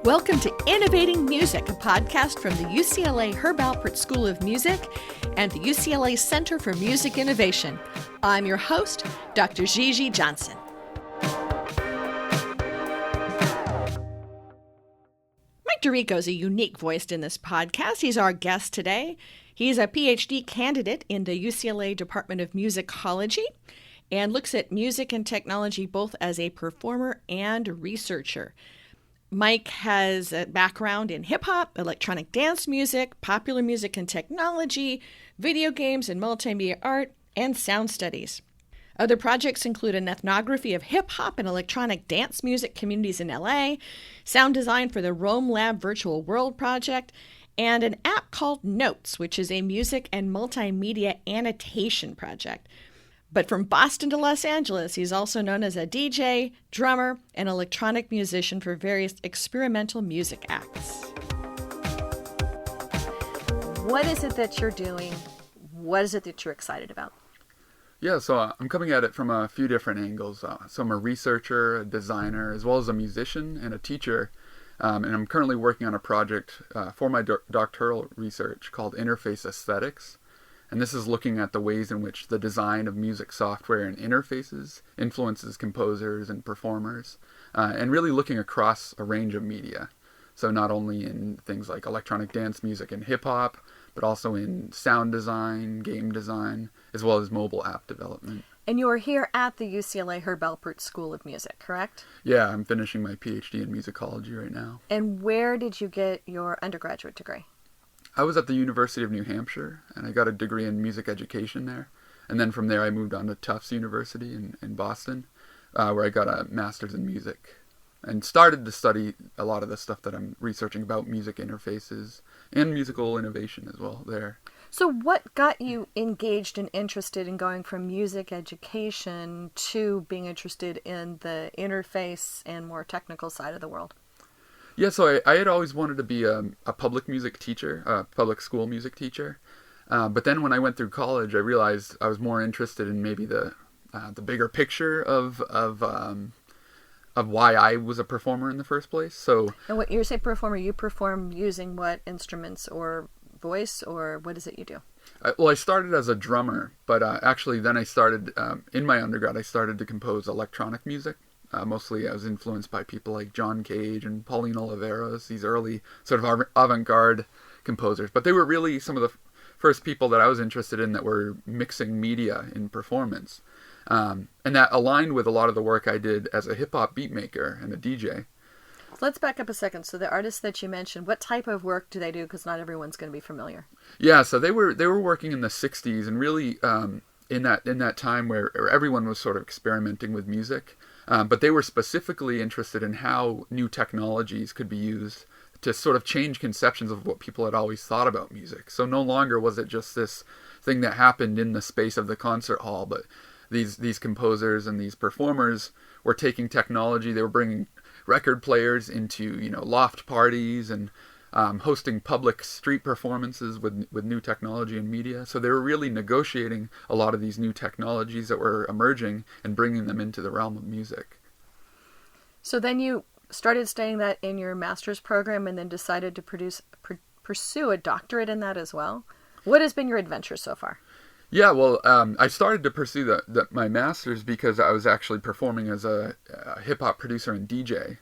Welcome to Innovating Music, a podcast from the UCLA Herb Alpert School of Music and the UCLA Center for Music Innovation. I'm your host, Dr. Gigi Johnson. Mike DiRico is a unique voice in this podcast. He's our guest today. He's a Ph.D. candidate in the UCLA Department of Musicology and looks at music and technology both as a performer and researcher. Mike has a background in hip-hop, electronic dance music, popular music and technology, video games and multimedia art, and sound studies. Other projects include an ethnography of hip-hop and electronic dance music communities in LA, sound design for the RomeLab Virtual World project, and an app called Notes, which is a music and multimedia annotation project. But from Boston to Los Angeles, he's also known as a DJ, drummer, and electronic musician for various experimental music acts. What is it that you're doing? What is it that you're excited about? Yeah, so I'm coming at it from a few different angles. So I'm a researcher, a designer, as well as a musician and a teacher. And I'm currently working on a project for my doctoral research called Interface Aesthetics. And this is looking at the ways in which the design of music software and interfaces influences composers and performers, and really looking across a range of media. So not only in things like electronic dance music and hip-hop, but also in sound design, game design, as well as mobile app development. And you are here at the UCLA Herb Alpert School of Music, correct? Yeah, I'm finishing my Ph.D. in musicology right now. And where did you get your undergraduate degree? I was at the University of New Hampshire, and I got a degree in music education there. And then from there, I moved on to Tufts University in Boston, where I got a master's in music. And started to study a lot of the stuff that I'm researching about music interfaces and musical innovation as well there. So what got you engaged and interested in going from music education to being interested in the interface and more technical side of the world? Yeah, so I had always wanted to be a public music teacher, a public school music teacher. But then when I went through college, I realized I was more interested in maybe the bigger picture of why I was a performer in the first place. So, and what you say performer, you perform using what instruments or voice, or what is it you do? I started as a drummer, but actually then I started, in my undergrad, I started to compose electronic music. Mostly I was influenced by people like John Cage and Pauline Oliveros, these early sort of avant-garde composers. But they were really some of the first people that I was interested in that were mixing media in performance. And that aligned with a lot of the work I did as a hip-hop beat maker and a DJ. Let's back up a second. So the artists that you mentioned, what type of work do they do? Because not everyone's going to be familiar. Yeah, so they were working in the 60s and really in that time where everyone was sort of experimenting with music. But they were specifically interested in how new technologies could be used to sort of change conceptions of what people had always thought about music. So no longer was it just this thing that happened in the space of the concert hall, but these composers and these performers were taking technology. They were bringing record players into loft parties and hosting public street performances with new technology and media. So they were really negotiating a lot of these new technologies that were emerging and bringing them into the realm of music. So then you started studying that in your master's program and then decided to pursue a doctorate in that as well. What has been your adventure so far? Yeah, well, I started to pursue my master's because I was actually performing as a hip-hop producer and DJ.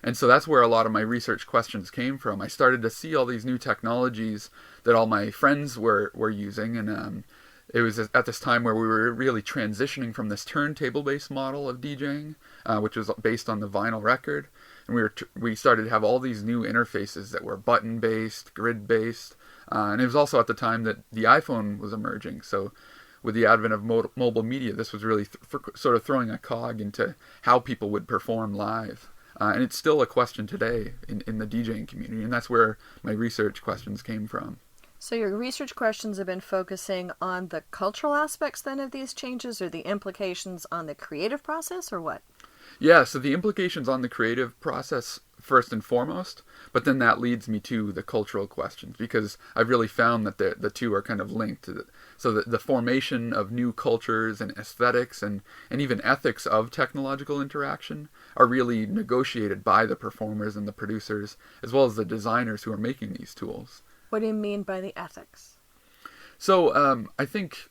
And so that's where a lot of my research questions came from. I started to see all these new technologies that all my friends were using. And it was at this time where we were really transitioning from this turntable-based model of DJing, which was based on the vinyl record. And we started to have all these new interfaces that were button-based, grid-based. And it was also at the time that the iPhone was emerging. So with the advent of mobile media, this was really sort of throwing a cog into how people would perform live. And it's still a question today in the DJing community, and that's where my research questions came from. So your research questions have been focusing on the cultural aspects then of these changes, or the implications on the creative process, or what? Yeah, so the implications on the creative process first and foremost, but then that leads me to the cultural questions, because I've really found that the two are kind of linked. So the formation of new cultures and aesthetics and even ethics of technological interaction are really negotiated by the performers and the producers, as well as the designers who are making these tools. What do you mean by the ethics? So I think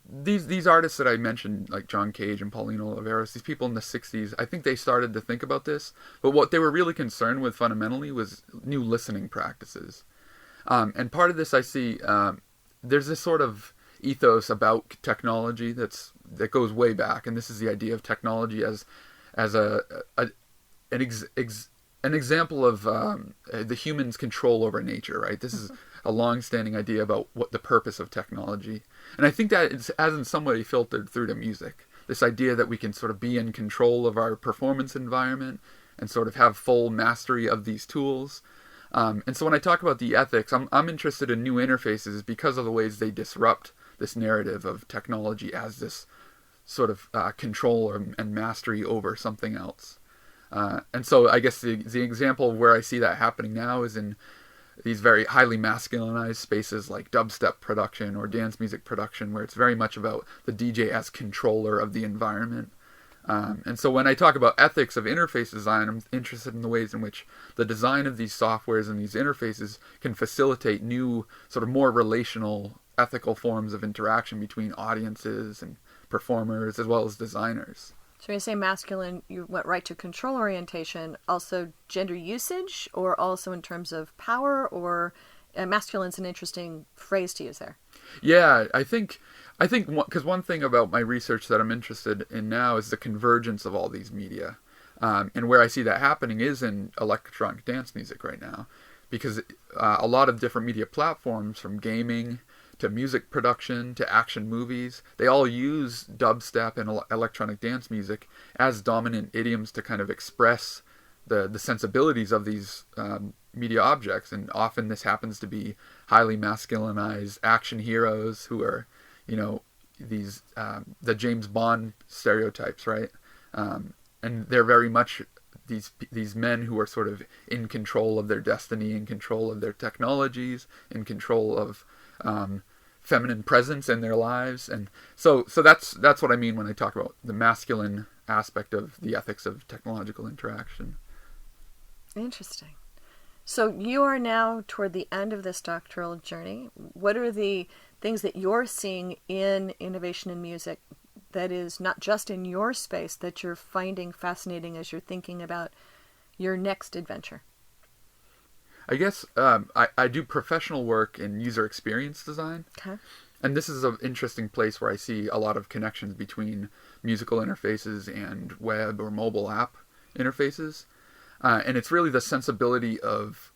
these artists that I mentioned, like John Cage and Paulina Oliveros, these people in the 60s, I think they started to think about this, but what they were really concerned with fundamentally was new listening practices. And part of this I see, there's this sort of ethos about technology that goes way back, and this is the idea of technology as an example of the human's control over nature, right? This is a long-standing idea about what the purpose of technology. And I think that it has in some way filtered through to music. This idea that we can sort of be in control of our performance environment and sort of have full mastery of these tools. And so when I talk about the ethics, I'm interested in new interfaces because of the ways they disrupt this narrative of technology as this sort of control and mastery over something else. And so I guess the example of where I see that happening now is in these very highly masculinized spaces like dubstep production or dance music production, where it's very much about the DJ as controller of the environment. And so when I talk about ethics of interface design, I'm interested in the ways in which the design of these softwares and these interfaces can facilitate new, sort of more relational, ethical forms of interaction between audiences and performers, as well as designers. So when you say masculine, you went right to control orientation, also gender usage, or also in terms of power, or masculine's an interesting phrase to use there. Yeah, I think because one thing about my research that I'm interested in now is the convergence of all these media. And where I see that happening is in electronic dance music right now, because a lot of different media platforms, from gaming to music production to action movies, they all use dubstep and electronic dance music as dominant idioms to kind of express the sensibilities of these media objects. And often this happens to be highly masculinized action heroes who are, these the James Bond stereotypes, right? And they're very much these men who are sort of in control of their destiny, in control of their technologies, in control of feminine presence in their lives. And so that's what I mean when I talk about the masculine aspect of the ethics of technological interaction. Interesting. So you are now toward the end of this doctoral journey. What are the things that you're seeing in innovation in music that is not just in your space that you're finding fascinating as you're thinking about your next adventure? I guess I do professional work in user experience design. Okay. And this is an interesting place where I see a lot of connections between musical interfaces and web or mobile app interfaces. And it's really the sensibility of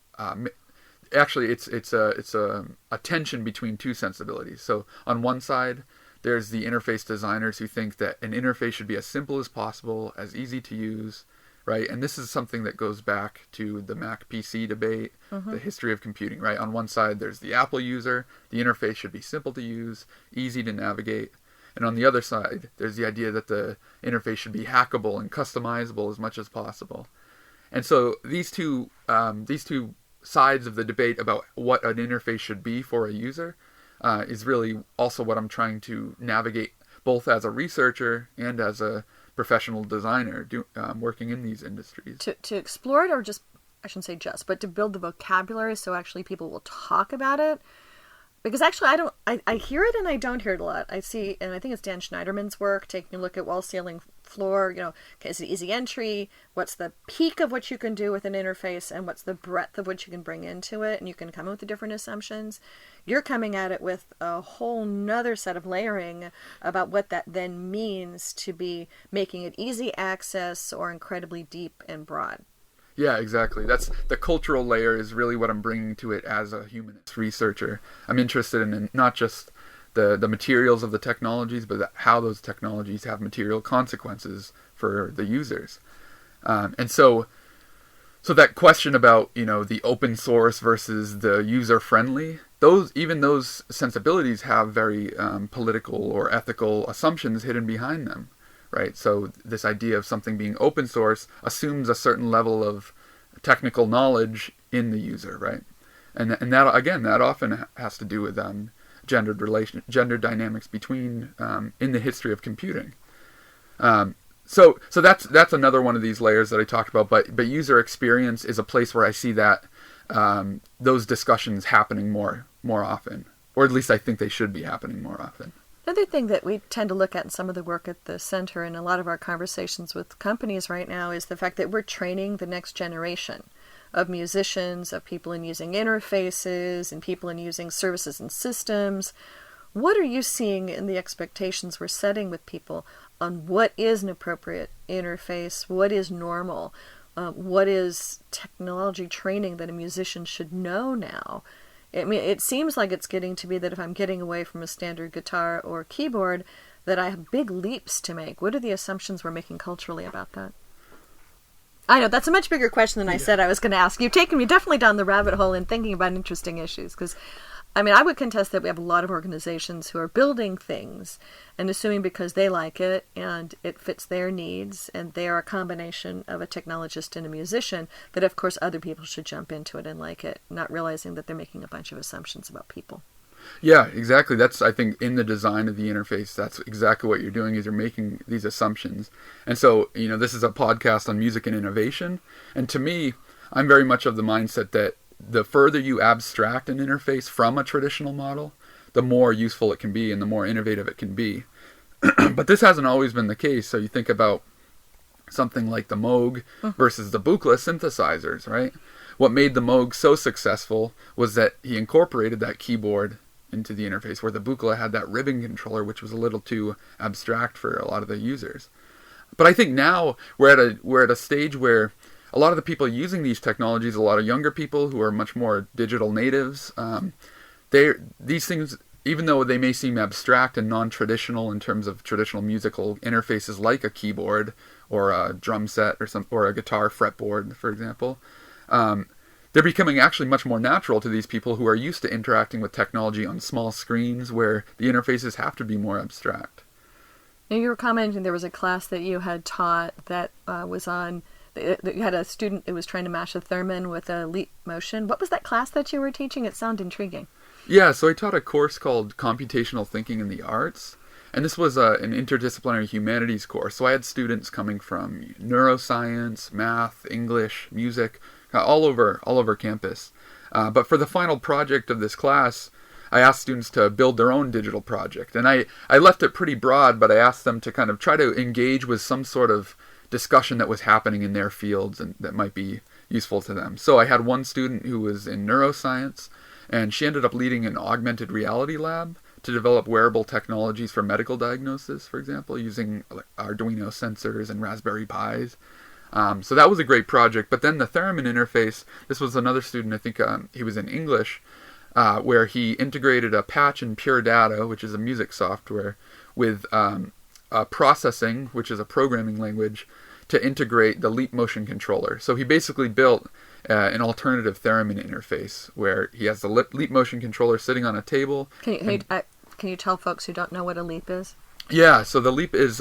actually it's a tension between two sensibilities. So on one side, there's the interface designers who think that an interface should be as simple as possible, as easy to use, right? And this is something that goes back to the Mac PC debate, the history of computing, right? On one side, there's the Apple user. The interface should be simple to use, easy to navigate. And on the other side, there's the idea that the interface should be hackable and customizable as much as possible. And so these two sides of the debate about what an interface should be for a user is really also what I'm trying to navigate, both as a researcher and as a professional designer working in these industries. To explore it, or just, I shouldn't say just, but to build the vocabulary so actually people will talk about it. Because actually I hear it and I don't hear it a lot. I see, and I think it's Dan Schneiderman's work, taking a look at wall, ceiling, floor, okay, is it easy entry? What's the peak of what you can do with an interface, and what's the breadth of what you can bring into it? And you can come up with different assumptions. You're coming at it with a whole nother set of layering about what that then means to be making it easy access or incredibly deep and broad. Yeah, exactly. That's the cultural layer is really what I'm bringing to it as a humanist researcher. I'm interested in not just the materials of the technologies, but how those technologies have material consequences for the users. And so that question about, the open source versus the user friendly, those sensibilities have very political or ethical assumptions hidden behind them, right? So this idea of something being open source assumes a certain level of technical knowledge in the user, right? And that, again, that often has to do with gender dynamics between in the history of computing. So that's another one of these layers that I talked about. But user experience is a place where I see that those discussions happening more often, or at least I think they should be happening more often. Another thing that we tend to look at in some of the work at the center and a lot of our conversations with companies right now is the fact that we're training the next generation of musicians, of people in using interfaces, and people in using services and systems. What are you seeing in the expectations we're setting with people on what is an appropriate interface, what is normal, what is technology training that a musician should know now? I mean, it seems like it's getting to be that if I'm getting away from a standard guitar or keyboard, that I have big leaps to make. What are the assumptions we're making culturally about that? I know, that's a much bigger question than I said I was going to ask. You've taken me definitely down the rabbit hole in thinking about interesting issues, because, I mean, I would contest that we have a lot of organizations who are building things and assuming because they like it and it fits their needs and they are a combination of a technologist and a musician, that of course other people should jump into it and like it, not realizing that they're making a bunch of assumptions about people. Yeah, exactly. That's, I think, in the design of the interface, that's exactly what you're doing, is you're making these assumptions. And so, this is a podcast on music and innovation. And to me, I'm very much of the mindset that the further you abstract an interface from a traditional model, the more useful it can be and the more innovative it can be. But this hasn't always been the case. So you think about something like the Moog versus the Buchla synthesizers, right? What made the Moog so successful was that he incorporated that keyboard into the interface, where the Buchla had that ribbon controller, which was a little too abstract for a lot of the users. But I think now we're at a stage where a lot of the people using these technologies, a lot of younger people who are much more digital natives, these things, even though they may seem abstract and non-traditional in terms of traditional musical interfaces like a keyboard or a drum set or a guitar fretboard, for example, they're becoming actually much more natural to these people who are used to interacting with technology on small screens where the interfaces have to be more abstract. Now, you were commenting there was a class that you had taught that was on, that you had a student that was trying to mash a theremin with a leap motion. What was that class that you were teaching? It sounded intriguing. Yeah, so I taught a course called Computational Thinking in the Arts. And this was an interdisciplinary humanities course. So I had students coming from neuroscience, math, English, music, all over campus. But for the final project of this class, I asked students to build their own digital project. And I left it pretty broad, but I asked them to kind of try to engage with some sort of discussion that was happening in their fields and that might be useful to them. So I had one student who was in neuroscience, and she ended up leading an augmented reality lab to develop wearable technologies for medical diagnosis, for example, using Arduino sensors and Raspberry Pis. So that was a great project. But then the theremin interface, this was another student, I think he was in English, where he integrated a patch in Pure Data, which is a music software, with processing, which is a programming language, to integrate the leap motion controller. So he basically built an alternative theremin interface where he has the leap motion controller sitting on a table. Can you tell folks who don't know what a leap is? Yeah, so the Leap is,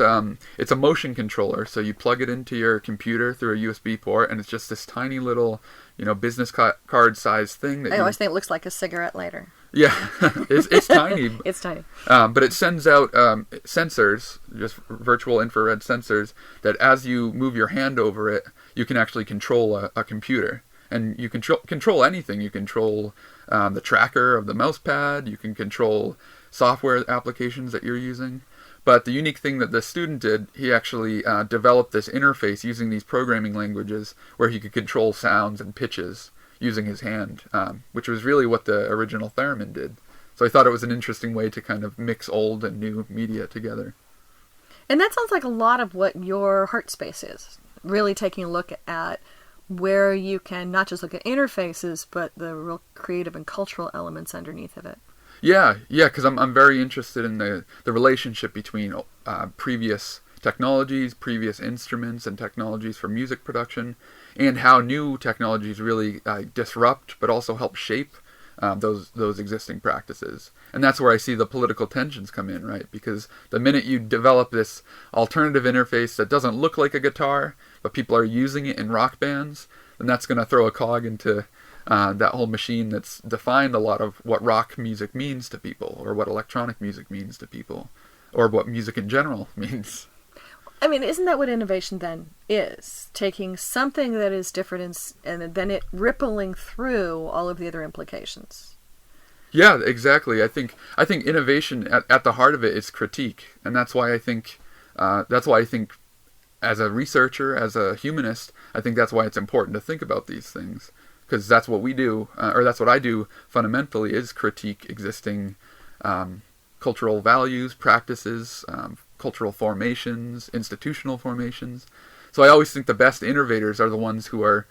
it's a motion controller. So you plug it into your computer through a USB port, and it's just this tiny little, business card size thing. That I always think it looks like a cigarette lighter. Yeah, it's tiny. It's tiny. But it sends out sensors, just virtual infrared sensors, that as you move your hand over it, you can actually control a computer. And you control anything. You control the tracker of the mouse pad. You can control software applications that you're using. But the unique thing that the student did, he actually developed this interface using these programming languages where he could control sounds and pitches using his hand, which was really what the original theremin did. So I thought it was an interesting way to kind of mix old and new media together. And that sounds like a lot of what your heart space is, really taking a look at where you can not just look at interfaces, but the real creative and cultural elements underneath of it. Yeah, because I'm very interested in the relationship between previous technologies, previous instruments and technologies for music production, and how new technologies really disrupt but also help shape those existing practices. And that's where I see the political tensions come in, right? Because the minute you develop this alternative interface that doesn't look like a guitar, but people are using it in rock bands, then that's going to throw a cog into that whole machine that's defined a lot of what rock music means to people, or what electronic music means to people, or what music in general means. I mean, isn't that what innovation then is? Taking something that is different and then it rippling through all of the other implications. Yeah, exactly. I think innovation at the heart of it is critique, and that's why I think as a researcher, as a humanist, I think that's why it's important to think about these things, because that's what we do, or that's what I do fundamentally, is critique existing cultural values, practices, cultural formations, institutional formations. So I always think the best innovators are the ones who are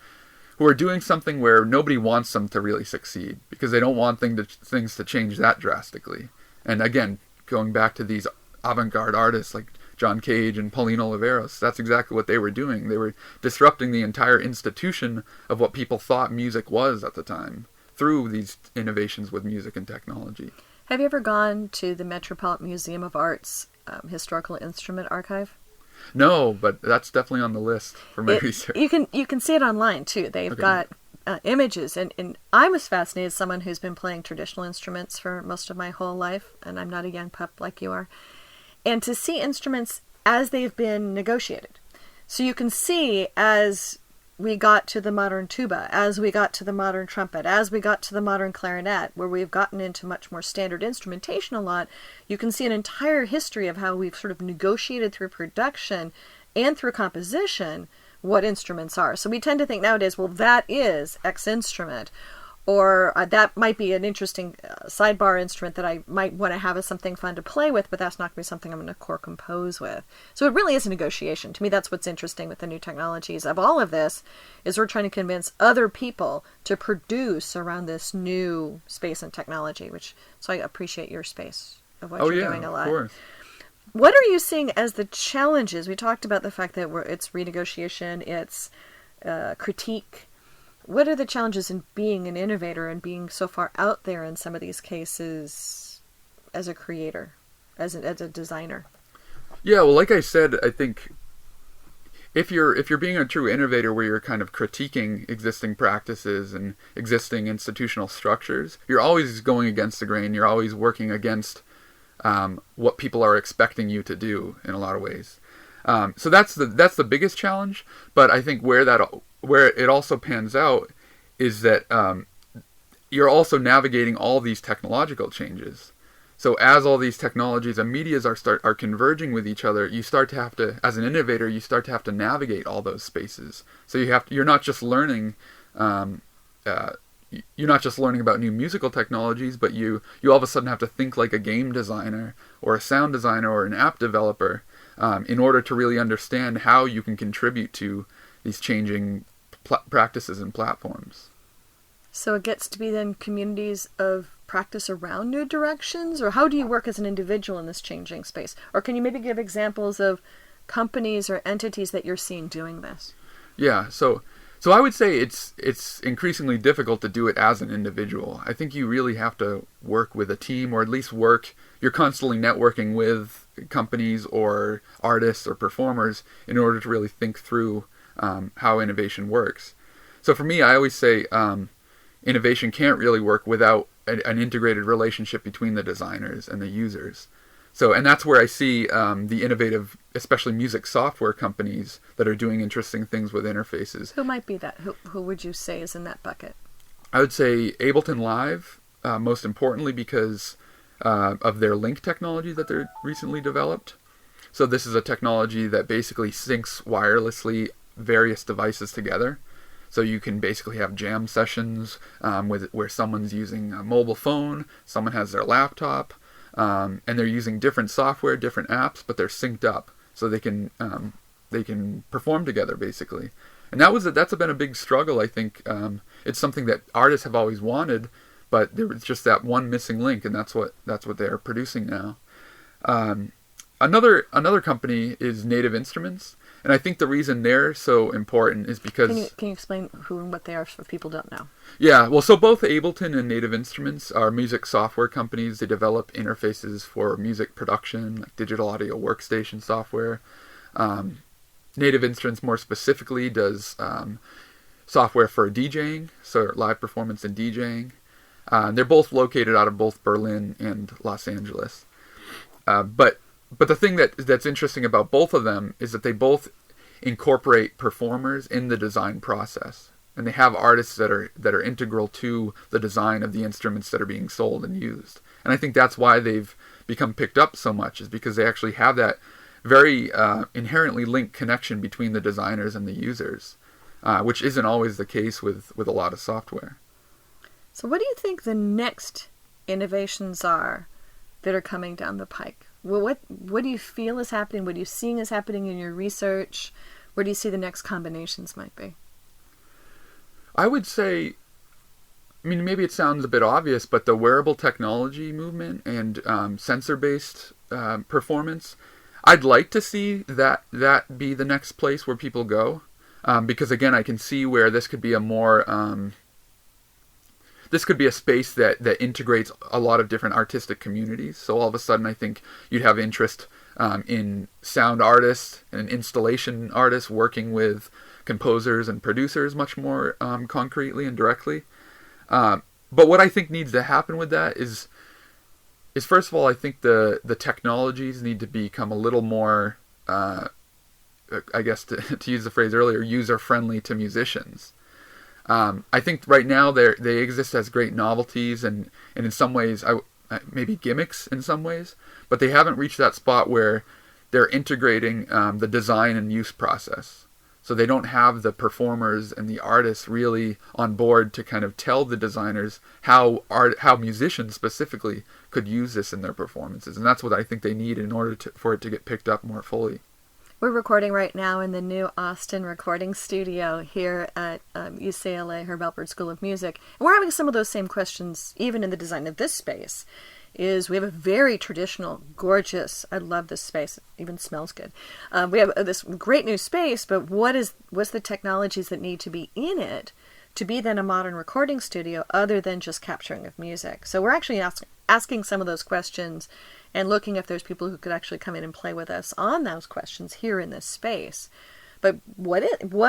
doing something where nobody wants them to really succeed, because they don't want things to change that drastically. And again, going back to these avant-garde artists like John Cage and Pauline Oliveros, that's exactly what they were doing. They were disrupting the entire institution of what people thought music was at the time through these innovations with music and technology. Have you ever gone to the Metropolitan Museum of Art's Historical Instrument Archive? No, but that's definitely on the list for my research. You can see it online too. They've got images, and I was fascinated as someone who's been playing traditional instruments for most of my whole life, and I'm not a young pup like you are. And to see instruments as they've been negotiated. So you can see as we got to the modern tuba, as we got to the modern trumpet, as we got to the modern clarinet, where we've gotten into much more standard instrumentation a lot, you can see an entire history of how we've sort of negotiated through production and through composition what instruments are. So we tend to think nowadays, well, that is X instrument, or that might be an interesting sidebar instrument that I might want to have as something fun to play with, but that's not going to be something I'm going to core compose with. So it really is a negotiation. To me, that's what's interesting with the new technologies of all of this, is we're trying to convince other people to produce around this new space and technology, so I appreciate your space of what you're doing a lot. Of course. What are you seeing as the challenges? We talked about the fact that it's renegotiation, it's critique. What are the challenges in being an innovator and being so far out there in some of these cases as a creator, as a designer? Yeah, well, like I said, I think if you're being a true innovator where you're kind of critiquing existing practices and existing institutional structures, you're always going against the grain. You're always working against what people are expecting you to do in a lot of ways. So that's the biggest challenge. But I think where it also pans out is that you're also navigating all these technological changes. So as all these technologies and medias are converging with each other, you start to have to, as an innovator, you start to have to navigate all those spaces. So you're not just learning about new musical technologies, but you all of a sudden have to think like a game designer or a sound designer or an app developer in order to really understand how you can contribute to these changing practices and platforms. So it gets to be then communities of practice around new directions, or how do you work as an individual in this changing space? Or can you maybe give examples of companies or entities that you're seeing doing this? Yeah, so I would say it's increasingly difficult to do it as an individual. I think you really have to work with a team, or at least you're constantly networking with companies or artists or performers in order to really think through how innovation works. So for me, I always say innovation can't really work without an integrated relationship between the designers and the users. And that's where I see the innovative, especially music software companies that are doing interesting things with interfaces. Who might be that? Who would you say is in that bucket? I would say Ableton Live, most importantly, because of their link technology that they recently developed. So this is a technology that basically syncs wirelessly various devices together. So you can basically have jam sessions where someone's using a mobile phone, someone has their laptop, and they're using different software, different apps, but they're synced up, so they can perform together basically. And that's been a big struggle. I think it's something that artists have always wanted, but there was just that one missing link, and that's what they're producing now. Another company is Native Instruments, And I think the reason they're so important is because... Can you explain who and what they are if people don't know? Yeah, well, so both Ableton and Native Instruments are music software companies. They develop interfaces for music production, like digital audio workstation software. Native Instruments, more specifically, does software for DJing, so live performance and DJing. They're both located out of both Berlin and Los Angeles. But the thing that's interesting about both of them is that they both incorporate performers in the design process, and they have artists that are integral to the design of the instruments that are being sold and used. And I think that's why they've become picked up so much, is because they actually have that very inherently linked connection between the designers and the users, which isn't always the case with a lot of software. So what do you think the next innovations are that are coming down the pike? Well, what do you feel is happening? What are you seeing is happening in your research? Where do you see the next combinations might be? I would say, I mean, maybe it sounds a bit obvious, but the wearable technology movement and sensor-based performance, I'd like to see that be the next place where people go, because again, I can see where this could be a more this could be a space that integrates a lot of different artistic communities. So all of a sudden, I think you'd have interest in sound artists and installation artists working with composers and producers much more concretely and directly. But what I think needs to happen with that is first of all, I think the technologies need to become a little more, I guess to use the phrase earlier, user-friendly to musicians. I think right now they exist as great novelties and in some ways maybe gimmicks in some ways, but they haven't reached that spot where they're integrating the design and use process. So they don't have the performers and the artists really on board to kind of tell the designers how musicians specifically could use this in their performances, and that's what I think they need in order for it to get picked up more fully. We're recording right now in the new Austin recording studio here at UCLA Herb Alpert School of Music. And we're having some of those same questions even in the design of this space. We have a very traditional, gorgeous, I love this space, it even smells good. We have this great new space, but what's the technologies that need to be in it to be then a modern recording studio other than just capturing of music? So we're actually asking some of those questions and looking if there's people who could actually come in and play with us on those questions here in this space. But what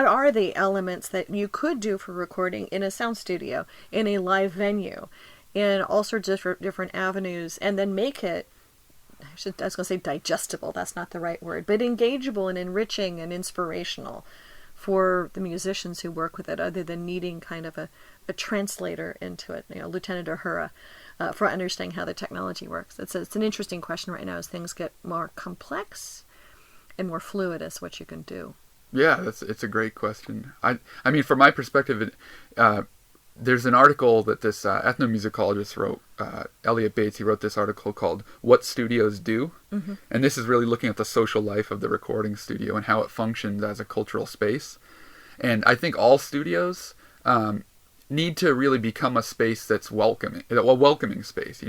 are the elements that you could do for recording in a sound studio, in a live venue, in all sorts of different avenues, and then make it, I was going to say digestible, that's not the right word, but engageable and enriching and inspirational for the musicians who work with it, other than needing kind of a translator into it, Lieutenant Uhura, for understanding how the technology works. It's an interesting question right now as things get more complex and more fluid as what you can do. Yeah, it's a great question. I mean, from my perspective, there's an article that this ethnomusicologist wrote, Elliot Bates. He wrote this article called "What Studios Do," and this is really looking at the social life of the recording studio and how it functions as a cultural space. And I think all studios need to really become a space that's welcoming, a welcoming space.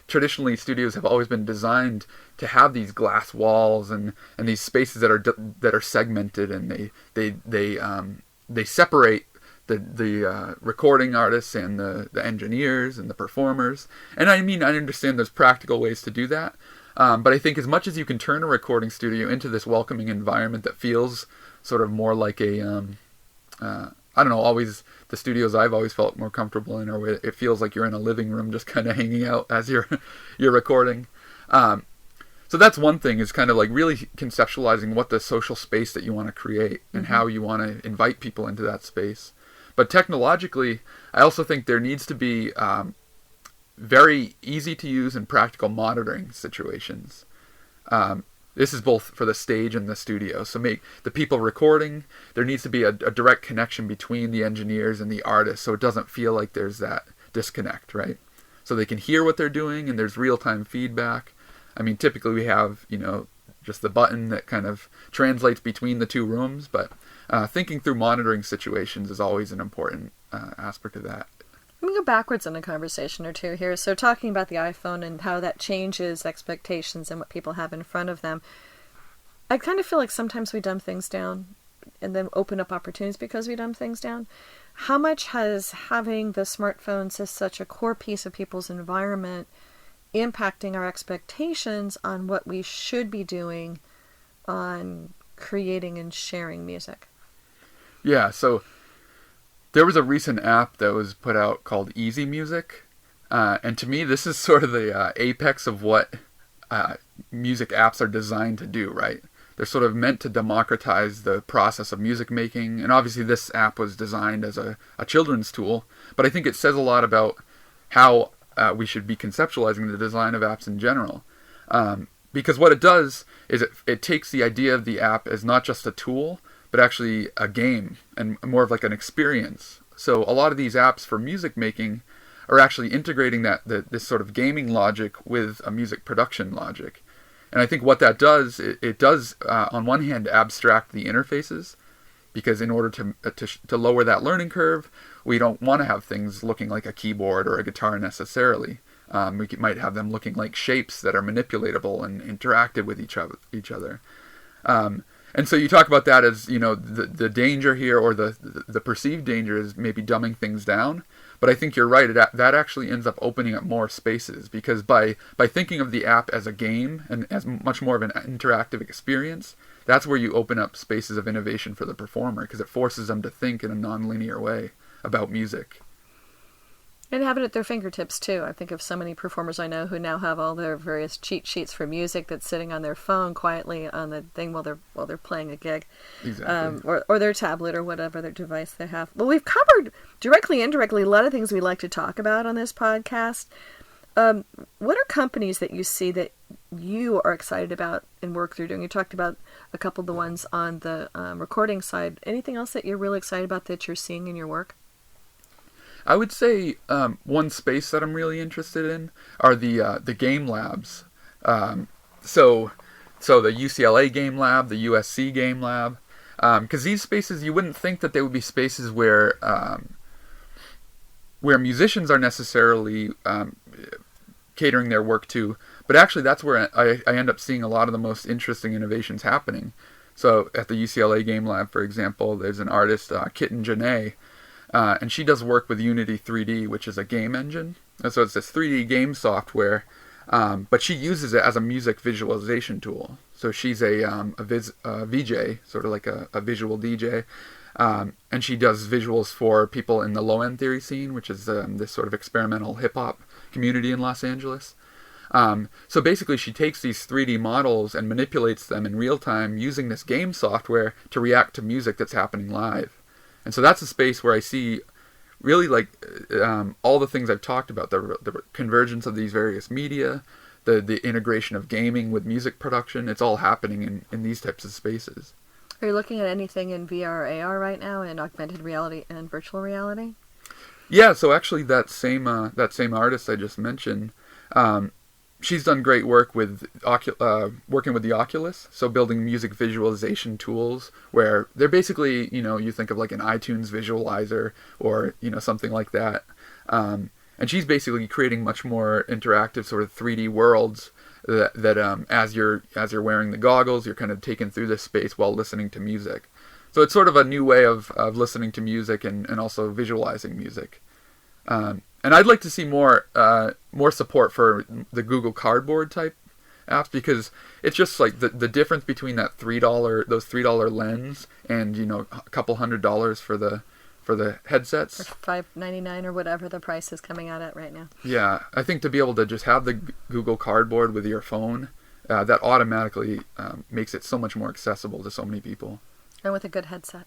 Traditionally studios have always been designed to have these glass walls and these spaces that are segmented, and they separate the recording artists and the engineers and the performers. And I mean, I understand there's practical ways to do that, but I think as much as you can turn a recording studio into this welcoming environment that feels sort of more like a I don't know, always the studios I've always felt more comfortable in, or it feels like you're in a living room just kind of hanging out as you're recording. So that's one thing, is kind of like really conceptualizing what the social space that you want to create and how you want to invite people into that space. But technologically, I also think there needs to be very easy to use and practical monitoring situations. This is both for the stage and the studio. So make the people recording, there needs to be a direct connection between the engineers and the artists, so it doesn't feel like there's that disconnect, right? So they can hear what they're doing and there's real-time feedback. I mean, typically we have, just the button that kind of translates between the two rooms, but thinking through monitoring situations is always an important aspect of that. Let me go backwards in a conversation or two here. So talking about the iPhone and how that changes expectations and what people have in front of them. I kind of feel like sometimes we dumb things down and then open up opportunities because we dumb things down. How much has having the smartphones as such a core piece of people's environment impacting our expectations on what we should be doing on creating and sharing music? Yeah, so there was a recent app that was put out called Easy Music. And to me, this is sort of the apex of what music apps are designed to do, right? They're sort of meant to democratize the process of music making. And obviously this app was designed as a children's tool. But I think it says a lot about how we should be conceptualizing the design of apps in general. Because what it does is it takes the idea of the app as not just a tool, but actually a game and more of like an experience. So a lot of these apps for music making are actually integrating this sort of gaming logic with a music production logic. And I think what that does, it does on one hand abstract the interfaces, because in order to lower that learning curve, we don't want to have things looking like a keyboard or a guitar necessarily. We might have them looking like shapes that are manipulatable and interactive with each other. And so you talk about that as, the danger here, or the perceived danger is maybe dumbing things down. But I think you're right. That actually ends up opening up more spaces, because by thinking of the app as a game and as much more of an interactive experience, that's where you open up spaces of innovation for the performer, because it forces them to think in a non-linear way about music. And have it at their fingertips, too. I think of so many performers I know who now have all their various cheat sheets for music that's sitting on their phone quietly on the thing while they're playing a gig. Exactly. Or their tablet or whatever their device they have. Well, we've covered, directly, indirectly, a lot of things we like to talk about on this podcast. What are companies that you see that you are excited about and work through doing? You talked about a couple of the ones on the recording side. Anything else that you're really excited about that you're seeing in your work? I would say one space that I'm really interested in are the game labs. So the UCLA Game Lab, the USC Game Lab, because these spaces, you wouldn't think that they would be spaces where musicians are necessarily catering their work to, but actually that's where I end up seeing a lot of the most interesting innovations happening. So at the UCLA Game Lab, for example, there's an artist, Kitten Janae, and she does work with Unity 3D, which is a game engine. And so it's this 3D game software, but she uses it as a music visualization tool. So she's a VJ, sort of like a visual DJ, and she does visuals for people in the low-end theory scene, which is this sort of experimental hip-hop community in Los Angeles. So basically she takes these 3D models and manipulates them in real time using this game software to react to music that's happening live. And so that's a space where I see really all the things I've talked about, the convergence of these various media, the integration of gaming with music production. It's all happening in these types of spaces. Are you looking at anything in VR or AR right now, in augmented reality and virtual reality? Yeah, so actually that same artist I just mentioned, she's done great work with working with the Oculus, so building music visualization tools where they're basically, you think of like an iTunes visualizer or, something like that. And she's basically creating much more interactive sort of 3D worlds that as you're wearing the goggles, you're kind of taken through this space while listening to music. So it's sort of a new way of listening to music and also visualizing music. And I'd like to see more support for the Google Cardboard type apps, because it's just like the difference between those $3 lens and a couple $100 for the headsets, or $5.99 or whatever the price is coming out at right now. Yeah, I think to be able to just have the Google Cardboard with your phone, that automatically makes it so much more accessible to so many people. And with a good headset.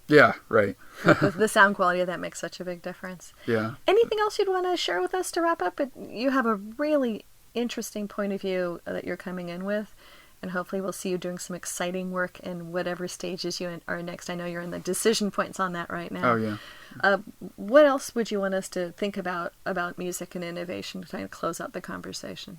Yeah, right. the sound quality of that makes such a big difference. Yeah. Anything else you'd want to share with us to wrap up? You have a really interesting point of view that you're coming in with, and hopefully we'll see you doing some exciting work in whatever stages you are next. I know you're in the decision points on that right now. Oh, yeah. What else would you want us to think about music and innovation to kind of close out the conversation?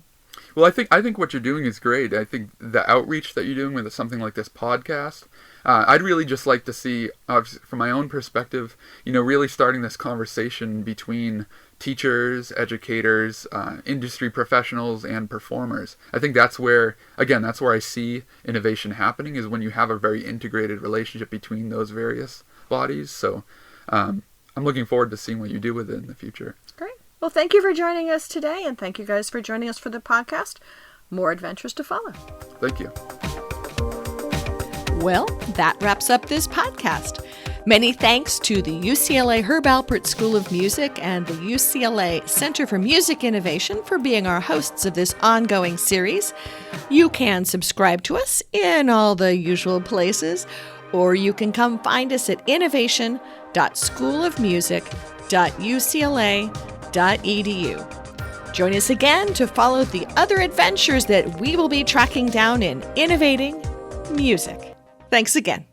Well, I think what you're doing is great. I think the outreach that you're doing with something like this podcast, I'd really just like to see, from my own perspective, really starting this conversation between teachers, educators, industry professionals, and performers. I think that's where I see innovation happening, is when you have a very integrated relationship between those various bodies. So I'm looking forward to seeing what you do with it in the future. Great. Well, thank you for joining us today, and thank you guys for joining us for the podcast. More adventures to follow. Thank you. Well, that wraps up this podcast. Many thanks to the UCLA Herb Alpert School of Music and the UCLA Center for Music Innovation for being our hosts of this ongoing series. You can subscribe to us in all the usual places, or you can come find us at innovation.schoolofmusic.ucla.edu. Join us again to follow the other adventures that we will be tracking down in Innovating Music. Thanks again.